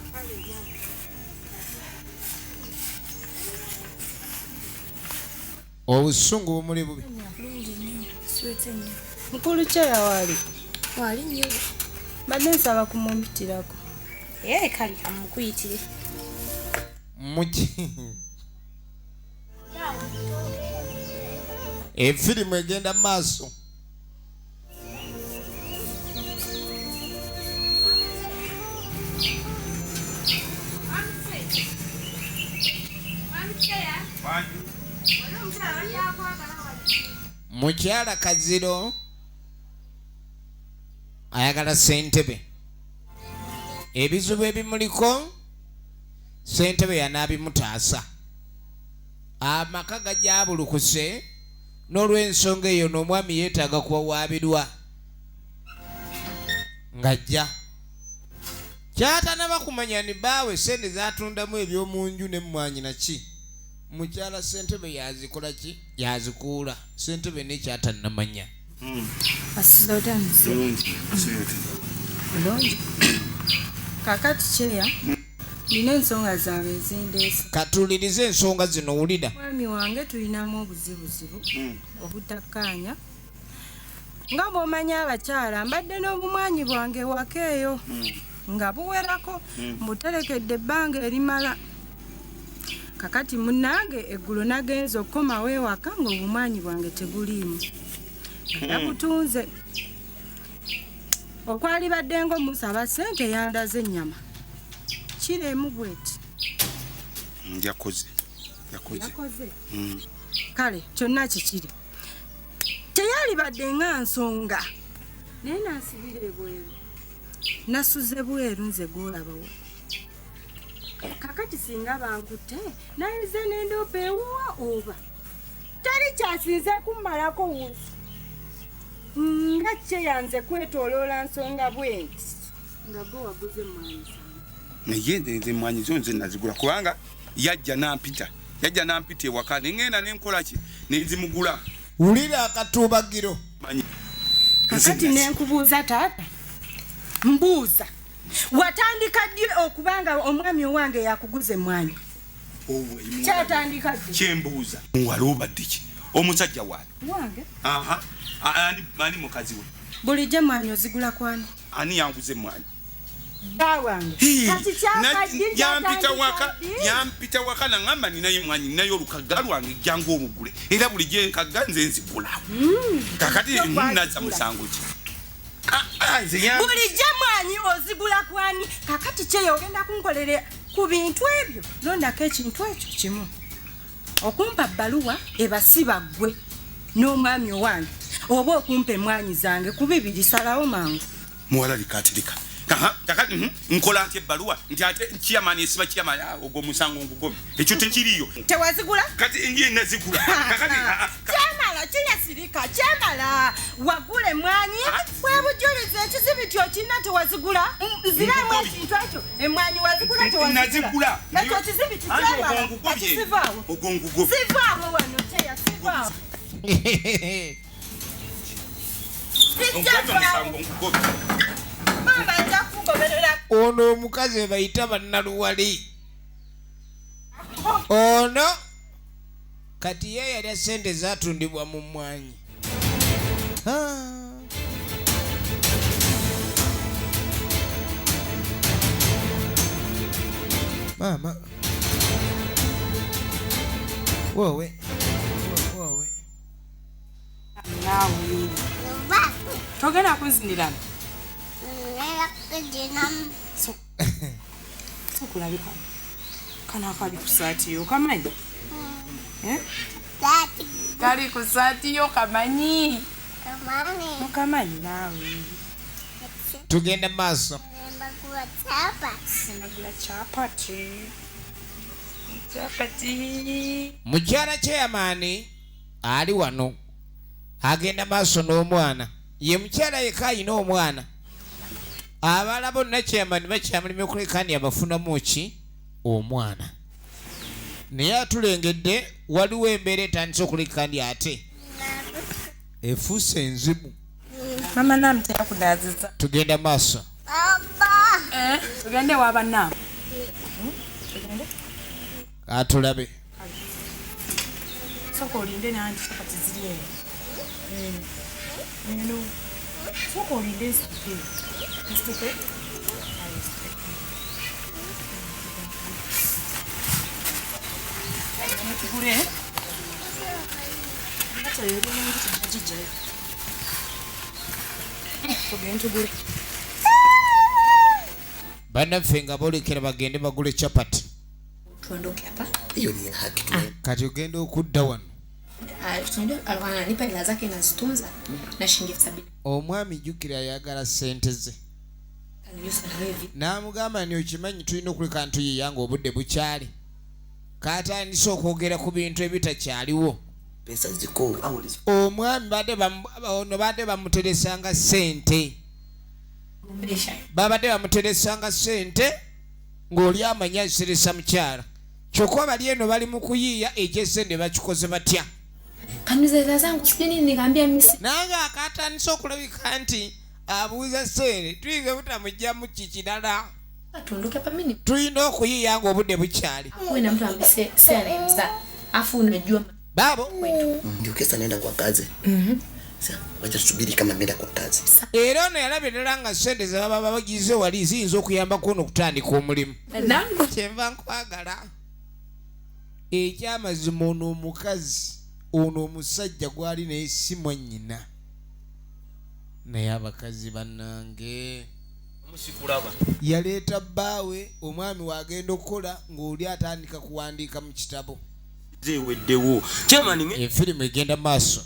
obusungu bumuli bubi mukulu kyeya wali wali nnyo badde nsaba kumumpitirako kale amukuyitire muki efirimu egenda maaso mukyala Kaziro ayagala ssentebe. Ebizibu ebimuliko ssentebe yanaabimutaasa. Amaka gajabulukuse n'olw'ensonga eyo n'omwami yeetaaga kuwawaabirwa ng'ajja. Kyatanaba kumanya ni baawe sente zaatundamu eby'omunju n'emmwanyi naki. Mukyala ssentebe yazikola ki? Yazikuula. Ssentebe n'ekyatannamanya. Bulungi. Kakati kyeya nina ensonga zange ezindeese. Katuulirize ensonga zino wulira. Mwami wange tulinamu obuzibuzibu obutakkaanya. Nga bw'omanya abakyala mbadde n'obumwanyi bwange waka eyo nga buwerako mbuterekedde ebbanga erimala. Kakati munnange eggulo nagenza okukomawo ewaka ng'obumwanyi bwange tebuliimu. Nabutunze. Okwali badde ng'omusaba ssente yandaze ennyama. Kiremu bweti. Yakoze. Kale kyonna kikiri. Teyali badde nga nsonga. Naye nansibira ebweru. Nasuze bweru nze gw'olabawo. Kakati singa bankutte nayize n'endoopa ewuwa oba. Teri kyasinze kummalako wusu. Nga kyeyanze kwetooloola nsonga bwenti. Nga gwe waguze emmwanyi zange. Naye emmwanyi zo nze nazigula kubanga yajja nampita ewaka nengenda nenkola ki nenzimugula. Wulira akatuubagiro. Kakati nenkubuuza taata. Mbuuza. Watandika ddi okubanga omwami owange yakuguza emmwanyi? Kyatandika ddi? Kyembuuza. Wali obadde ki? Omusajja waali? Wange. Ani mukazi we? Bulijjo emmwanyi ozigula kwani? Ani yanguza emmwanyi? Wange. Kati kyakaddi yampita waka nangamba ninayo emmwanyi ninayo olukagga lwange jangu olugule era bulijjo enkagga nze nzigula. Kakati nazza musango ki? Bulijjo emmwanyi ozigula kwani? Kakati kyeyo ogenda kunkolera ku bintu ebyo londako ekintu ekyo kimu. Okumpa bbaluwa ebasiba ggwe n'omwami owange oba okumpa emmwanyi zange ku bibiri salawo mangu. Muwala likatirika. Kakati nkola ntya ebbaluwa nti ate kiyamani esiba kiyamani ogwo musango ngugomye ekyo tekiriyo. Tewazigula? Kati ndiye nazigula. Kyamala kiyasirika kyamala wagula emmwanyi webujuliza ekizibu kyo kirina tewazigula. Nziramu ekintu ekyo emmwanyi wazigula tewazigula. Ekyo kizibu kikyamala ekisivaawo. Ogwo ngugomye. Sivaawo wano kyeya sivaawo. Ono omukazi bayita bannaluwali. Ono kati ye yalya ssente zaatundibwa mu mmwanyi. Mama wowe nawe togenda kunzindirana sokulabika kana akali ku saati yo kamanyi kali ku saati yo kamanyi mukamanyi nawe tugenda maaso. Mukyala Chairman ali wano agenda maaso n'omwana. Ye mukyala yeka ayina omwana. Abala bonna Chairman bakyamulime okulekani abafunamu ki omwana. Naye atulengedde waliwo embeera etandise okulekani ate efuuse enzibu. Mama nam tera kudaziza. Tugenda maaso. Tugende wa bannamu. Tugende. Atulabe. Soko olinde nanti kati ziriye. Neno. Soko olinde sipe. Sipe. Kure. Acha yori nanti kijaje. Tugende gure. Bannaffe nga boolekera bagende bagule chapati. Tuondoke hapa. Kati ogenda okudda wano. Tunajua alikuwa ananipa hela zake nazitunza na shilingi 70. Omwami jukira ayagala sente ze. Namugamba ni okimanyi tulina okuleka ntu yeyanga obudde bukyali. Katandise okwogera ku bintu ebitakyaliwo. Pesa ziko. Omwami badde bamuteresanga sente. Babadde bamuteresanga sente ng'oli amanyi aseresa mukyala. Kyokka bali eno bali mu kuyiiya ekyesente bakikoze batya. Kanizeza zangu sijui nini nikamwambia mimi. Nange akatandise okulabika nti abuuza sente tuyinza butamujja mu kikirala. Atunduke pa mimi. Tulina okuyiiya ng'obudde bukyali. Wewe na mtu ambaye anayemza. Afu unajua babo ndio kesa naenda kwa kazi. Sasa wacha tusubiri kama ameenda kwa kazi. Era ono yalabirira nga sente ze baba bagize wali ziyinza okuyambako ono okutandika omulimu. Nange kyenva nkwagala ekyamazima ono omukazi ono omusajja gwali naye si mwannyina naye abakazi bannange musikulaba yaleeta bbaawe omwami wagenda okukola ng'oli atandika kuwandiika mu kitabo zeweddewo kyamani efirimu egenda maaso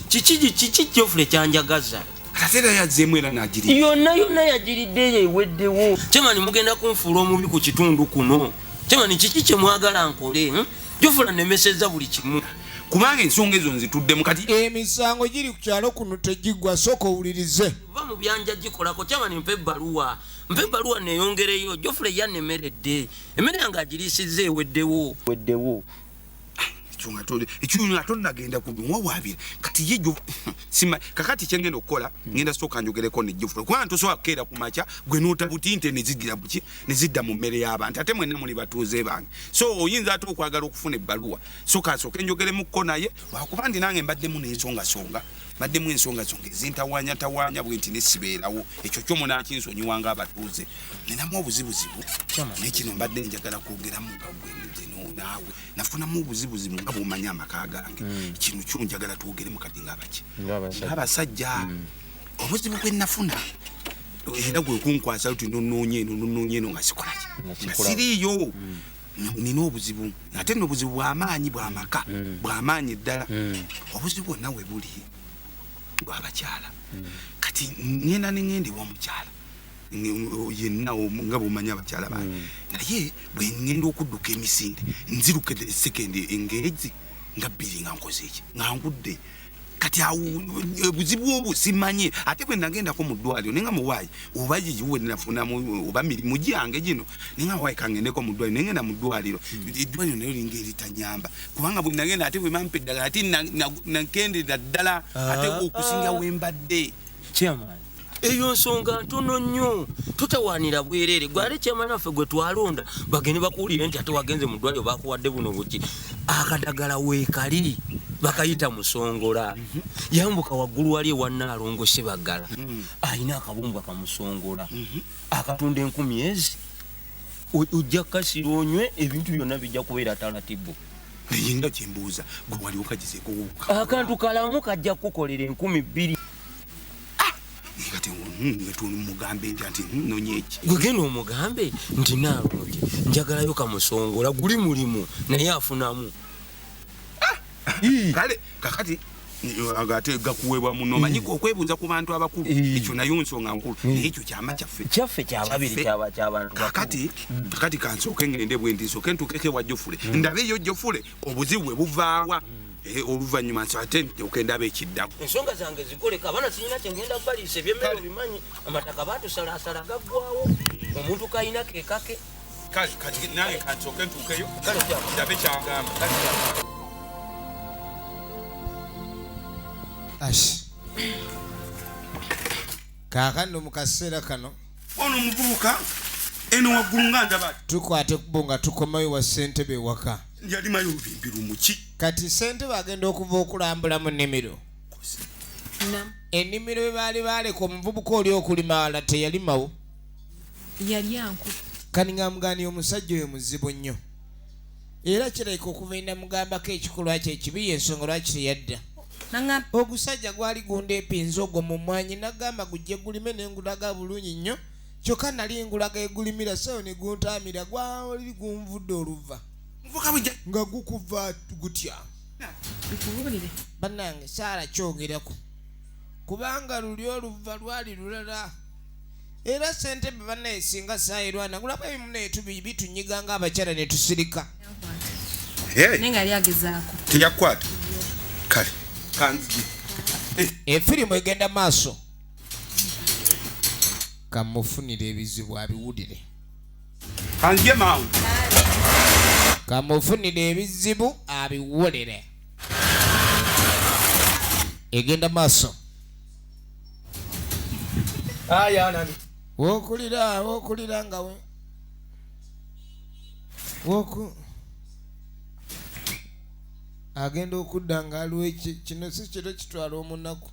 kiki Geoffrey kyanjagaza ate era yazzeemu era n'agiri yonna yagiriddeyo eweddewo kyamani mugenda kunfuula omubi ku kitundu kuno kyamani kiki kye mwagala nkole Geoffrey nemesezza buli kimu kubanga ensonga ezo nzituddemu kati emisango giri ku kyalo kuno tegiggwa sooka owulirize va mu byanja gikolako kyamani mpe ebbaluwa neeyongereyo Geoffrey yannemeredde emmere yange agiriisizza eweddewo ekyunya tonnagenda kubiwawaabira kati yejo sima kakati kyengenda okukola ngenda sooka njogereko ne Geoffrey kubanga tosobola kukeera ku makya gwe n'otabutinte ne zigira buki ne zidda mu mmere y'abantu ate mwenna muli batuuze bange so oyinza ate okwagala okufuna ebbaluwa sooka asooke njogeremukko naye wakuba ndi nange mbaddemu n'ensongasonga baddemu ensongasonga ezintawanya bwe nti nesibeerawo ekyo kyomu nakinsonyiwanga abatuuze ninamu obuzibuzibu naye kino mbadde njagala kwogeramu nga gwendizeno naawe nafunamu obuzibuzibu nga bwomanya amaka gange kino kyonjagala twogeremu kati ng'abasajja obuzibu bwe nafuna era gwe kunkwasa luti nonoonye eno nga sikolaki nga siriiyo nina obuzibu ate nno obuzibu bw'amaanyi bw'amaka bw'amaanyi ddala obuzibu bwonna we buli bw'abakyala kati ngenda neŋŋenda ewamukyala yenna nga bwomanya abakyala bange naye bwe ŋŋenda okudduka emisinde nziruka sekendi engezi nga bbiri nga nkoze eki nga ngudde kati obuzibu obwo simanye ate bwe nagendako mu ddwaliro nenga muwaayi oba gigiwe nafunamu oba mirimu gyange gino nenga waayi kangendeko mu ddwaliro nengenda mu ddwaliro eddwaliro nayo linga eritanyamba kubanga bwe nagenda ate bwe mampa eddagala ate nakenderera ddala ate okusinga wembadde kyamani eyo nsonga ntono nnyo tutawaanira bwereere gwali kyamani waffe gwe twalonda bagende bakuwulire nti ate wagenze mu ddwaliro bakuwadde buno buki akadagala weekali bakayita musongola yambuka waggulu wali ewannaalongo Sebagala alina akabumbwa kamusongola akatunda 10 ezi ojja kasira onywe ebintu byonna bijja kubeera talatibu naye nga kyembuuza gwe wali okagizeeko akantu kalamu kajja kukolera 2,000 kati mugambe nti nonye eki gwegenda omugambe nti naalonge njagalayo kamusongola guli mulimu naye afunamu kale kakati agate gakuwebwa muno manyiko okwebuuza ku bantu abakulu ekyo nayo nsonga nkulu naye ekyo kyama kyaffe kyababiri ky'abantu kakati kansooke ngende bwe ndi nsooke ntukeke wa Geoffrey ndabe eyo Geoffrey obuzibu bwe buvaawa oluvannyuma nti ate okendaba ekiddako ensonga zange zikoleka abaana sirina kyengenda kubaliisa ebyemmere bimanyi amataka baatusalaasala gaggwawo omuntu kayina kekake kati nange kansooke ntuukeyo ndabe kyagamba kaakano mu kaseera kano ono muvubuka eno waggulu nga ndaba tukwate kubo nga tukomayo wa ssentebe ewaka yalimayo olubimbiru muki kati ssentebe agenda okuva okulambula mu nnimiro ennimiro bwe baali baleka omuvubuka oli okulima wala teyalimawo yali anku kani nga mugaani omusajja oyo muzibu nnyo era kireka okuva endamugambako ekikolwa kye ekibi y'ensonga lwaki teyadda ogusajja gwali gunda epinza ogwo mu mwanyi nagamba gujje gulime nengulaga bulungi nnyo kyokka nali ngulaga egulimira sayo ne guntaamira gwali gunvudde oluva nga gukuva gutya bannange saala kyogerako kubanga luli oluva lwali lulala era ssentebe bannaye singa saayirwana gulaba ebimu neetu bitunyiga ng'abakyala ne tusirika naye nga lyagezaako teyakukwata kale kanzigi efirimu egenda maaso kamufunire ebizibu abiwulire kanzige mangu kamufunire ebizibu abiwulire egenda maaso wokulira nga agenda okudda nga aliwo kino si kiro kitwala omunaku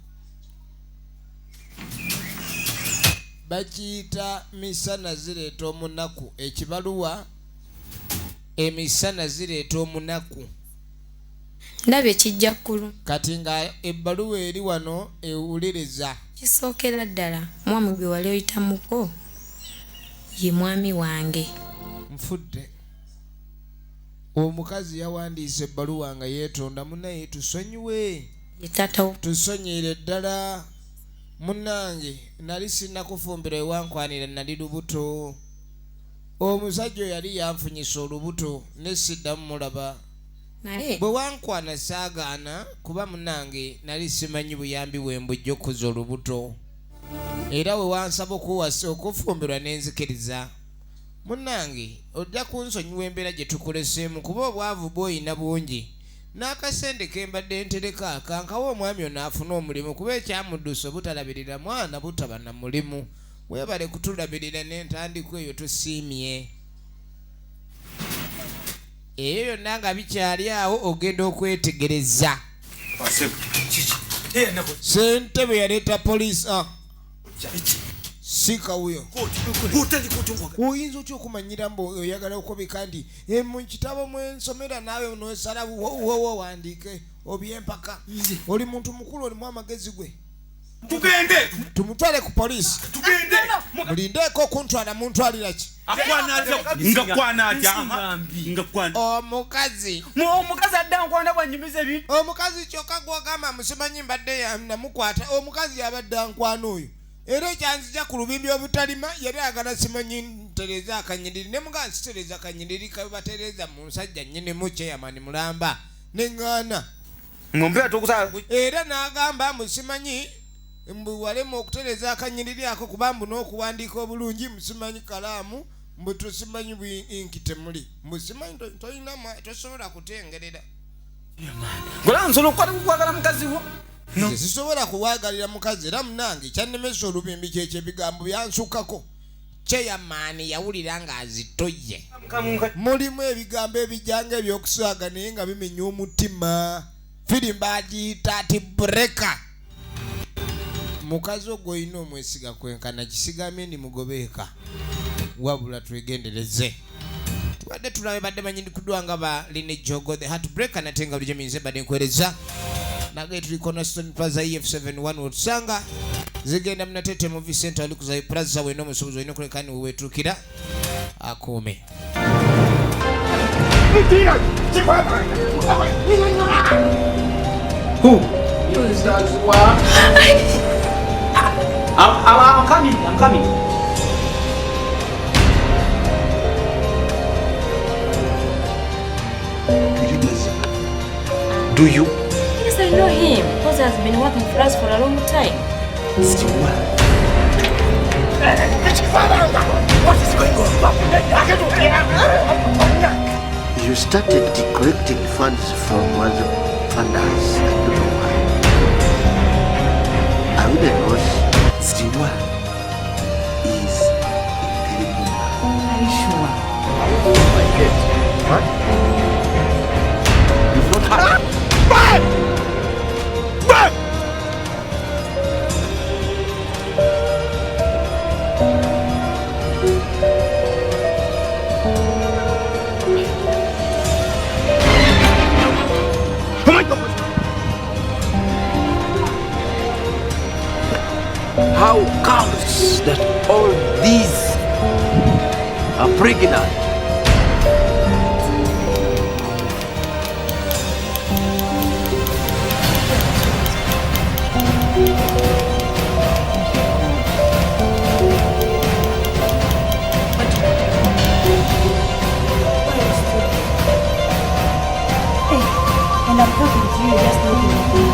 bakiyita misana zireeta omunaku ekibaluwa emisana zireeta omunaku ndaba ekijja kkulu kati nga ebbaluwa eri wano ewuliriza kisookera ddala mwami gwe wali oyitamuko ye mwami wange nfudde omukazi yawandiisa ebbaluwa nga yeetonda munaye tusonyiwe tusonyiire ddala munnange nali sinnakufumbira ewankwanira nali lubuto omusajja oyo yali yanfunyisa olubuto ne siddamu mulaba bwe wankwana saagaana kuba munnange nali simanyi buyambi bwembujja okuza olubuto era we wansaba okuwasa okufumbirwa n'enzikiriza munnange ojja kunsonyiwa embeera gye tukoleseemu kuba obwavu bw'oyina bungi n'akasente kembadde ntereka kankawa omwami ono afuna omulimu kuba ekyamuddusa obutalabirira mwana butaba na mulimu weebale kutulabirira n'entandikwa eyo tusiimye eyo yonna nga bikyali awo ogenda okwetegereza ssentebe yaleeta poliisi sikawuyo oyinza otya okumanyira mbu oyagala okubika nti mu kitabo mwensomera naawe nosala wowandiike obyempaka oli muntu mukulu olimu amagezi gwe tugende tumutwale ku poliisi mulindeeko okuntwala muntwalira ki omukazi adda nkwanda bwanyumiza ebintu omukazi kyokka gwogamba musimanyi mbadde namukwata omukazi yabadde ankwana oyo era ekyanzija ku lubimbi obutalima yali agala simanyi ntereza akanyiriri ne muganzi sitereza akanyiriri kabatereza mu nsajja nnyinimu kyeyamani mulamba neŋŋaana era n'agamba musimanyi mbu walema okutereza akanyiriri ako kuba mbu n'okuwandiika obulungi musimanyi kalaamu mbu tusimanyi bwinki temuli musimanyi tosobola kutengerera kwagala mukazi wo sisobola kuwagalira mukazi era munange kyannemesa olubimbi kyekyo ebigambo byansukkako kyeyamaani yawulira ng'azitoye mulimu ebigambo ebijjanga ebyokusaaga naye nga bimenya omutima firimba agiyita ati bureka mukazi ogwo olina omwesiga kwenkana kisigamye ni mugobeeka wabula twegendereze tubadde tulabe badde banyindikuddwa nga baline jogo the heartbreaker nate nga bulijjo minze badde nkwereza nage tuli Cornerstone Plaza EF71 otusanga zigenda munatete movie center alikuza plaza weno musobozi olina okulekani wewetuukira akuume Who? Is that what? I'm coming. Do you? Yes, I know him because he has been working for us for a long time. Stewart. What is going on? You started collecting funds from other funders. I don't know why. I wouldn't know. Stewart is a terrible man. Are you sure? I get what? You've not had. How comes that all these are pregnant? you just looking at me.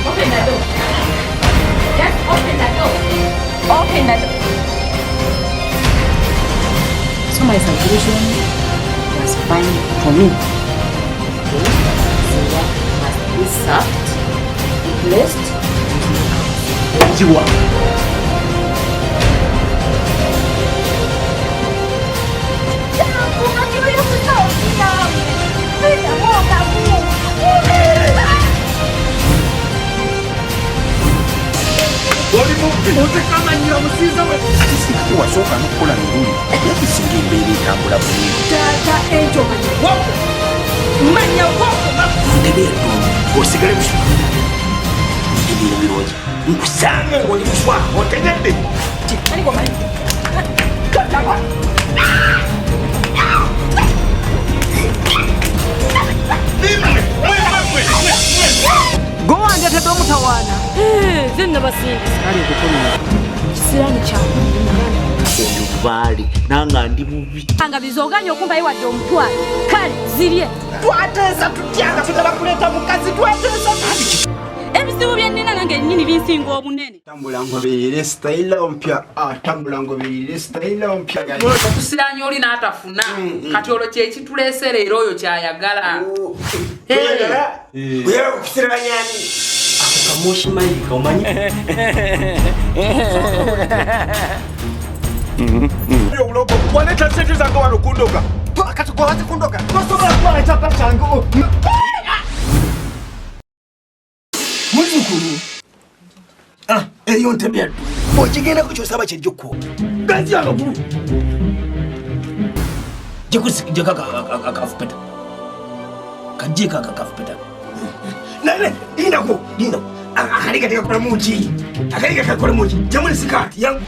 Open that door. Just open that door. Open that door. So my suggestion was fine for me. Ziwa must be served, replaced. Ziwa. wasooka nokukola mirungi yakisinga embeera etambula bulungi taata enjomanyi wako manya ntegeeto osigale muswa ebintu birungi nkusange ng'oli muswa otegedde gowandetedde omutawaana kisirani kyange endubaali nanga ndi bubi anga bizoganya okumba iwadde omutwalo kale zirye twateesa tutyanga tugala kuleeta mukazi twateesa ebizibu byennina nange nnyini binsinga obunene tambula ngoberere sitayira ompya tambula ngoberere sitayira ompya okusiranya oli n'atafuna kati olwo kyekituleesera era oyo kyayagala oyala okukisiranyani ako kamushimayika omanyi obulogo waleta sente zange wano kundoga kati gwawazi kundoga tosobola kuwala ekyapa kyange muzukulu eyo ntebe yaddu okigendako kyosaba kyejjukko gazi amagulu jekakafupeta kajjeko akakafupeta nane lindako lindako akaliga tekakola muki akaliga kakola muki jamuli sikati yangu